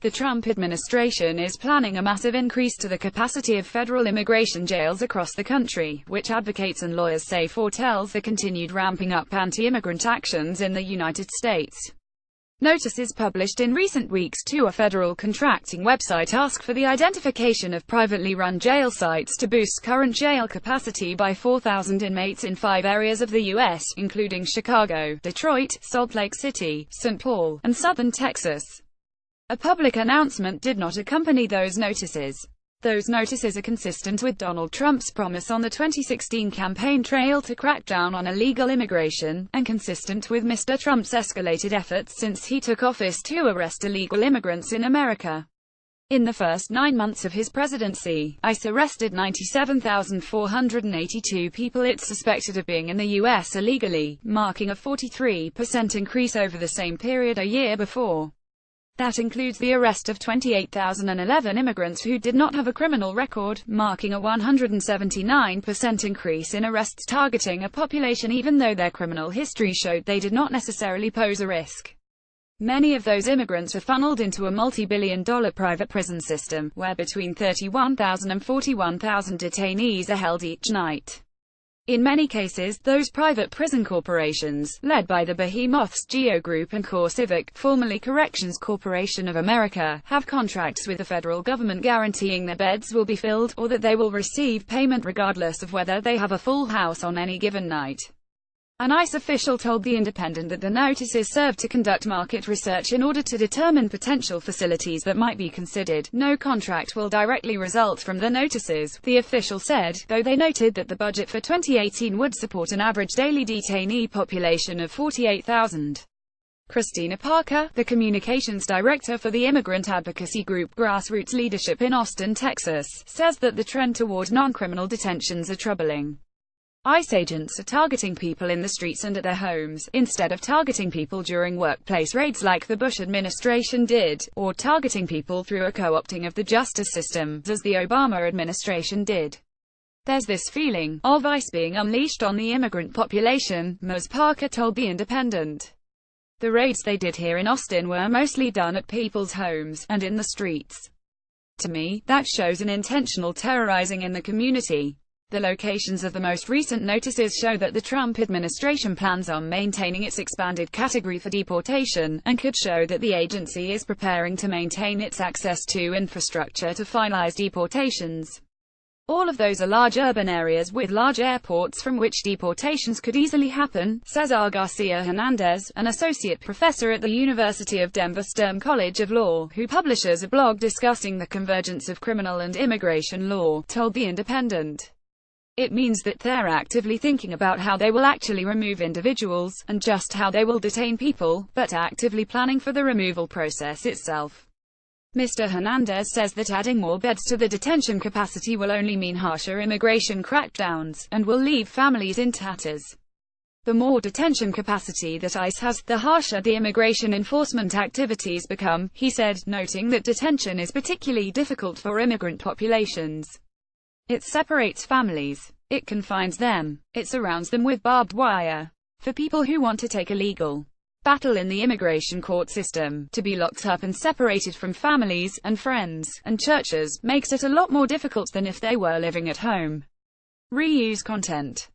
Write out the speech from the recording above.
The Trump administration is planning a massive increase to the capacity of federal immigration jails across the country, which advocates and lawyers say foretells the continued ramping up anti-immigrant actions in the United States. Notices published in recent weeks to a federal contracting website ask for the identification of privately run jail sites to boost current jail capacity by 4,000 inmates in 5 areas of the U.S., including Chicago, Detroit, Salt Lake City, St. Paul, and southern Texas. A public announcement did not accompany those notices. Those notices are consistent with Donald Trump's promise on the 2016 campaign trail to crack down on illegal immigration, and consistent with Mr. Trump's escalated efforts since he took office to arrest illegal immigrants in America. In the first 9 months of his presidency, ICE arrested 97,482 people it suspected of being in the U.S. illegally, marking a 43% increase over the same period a year before. That includes the arrest of 28,011 immigrants who did not have a criminal record, marking a 179% increase in arrests targeting a population even though their criminal history showed they did not necessarily pose a risk. Many of those immigrants are funneled into a multi-billion-dollar private prison system, where between 31,000 and 41,000 detainees are held each night. In many cases, those private prison corporations, led by the behemoths GEO Group and CoreCivic, formerly Corrections Corporation of America, have contracts with the federal government guaranteeing their beds will be filled, or that they will receive payment regardless of whether they have a full house on any given night. An ICE official told The Independent that the notices serve to conduct market research in order to determine potential facilities that might be considered. No contract will directly result from the notices, the official said, though they noted that the budget for 2018 would support an average daily detainee population of 48,000. Christina Parker, the communications director for the immigrant advocacy group Grassroots Leadership in Austin, Texas, says that the trend toward non-criminal detentions are troubling. ICE agents are targeting people in the streets and at their homes, instead of targeting people during workplace raids like the Bush administration did, or targeting people through a co-opting of the justice system, as the Obama administration did. There's this feeling of ICE being unleashed on the immigrant population, Ms. Parker told The Independent. The raids they did here in Austin were mostly done at people's homes, and in the streets. To me, that shows an intentional terrorizing in the community. The locations of the most recent notices show that the Trump administration plans on maintaining its expanded category for deportation, and could show that the agency is preparing to maintain its access to infrastructure to finalize deportations. All of those are large urban areas with large airports from which deportations could easily happen, says R. Garcia Hernandez, an associate professor at the University of Denver Stern College of Law, who publishes a blog discussing the convergence of criminal and immigration law, told The Independent. It means that they're actively thinking about how they will actually remove individuals, and just how they will detain people, but actively planning for the removal process itself. Mr. Hernandez says that adding more beds to the detention capacity will only mean harsher immigration crackdowns, and will leave families in tatters. The more detention capacity that ICE has, the harsher the immigration enforcement activities become, he said, noting that detention is particularly difficult for immigrant populations. It separates families. It confines them. It surrounds them with barbed wire. For people who want to take a legal battle in the immigration court system, to be locked up and separated from families, and friends, and churches, makes it a lot more difficult than if they were living at home. Reuse content.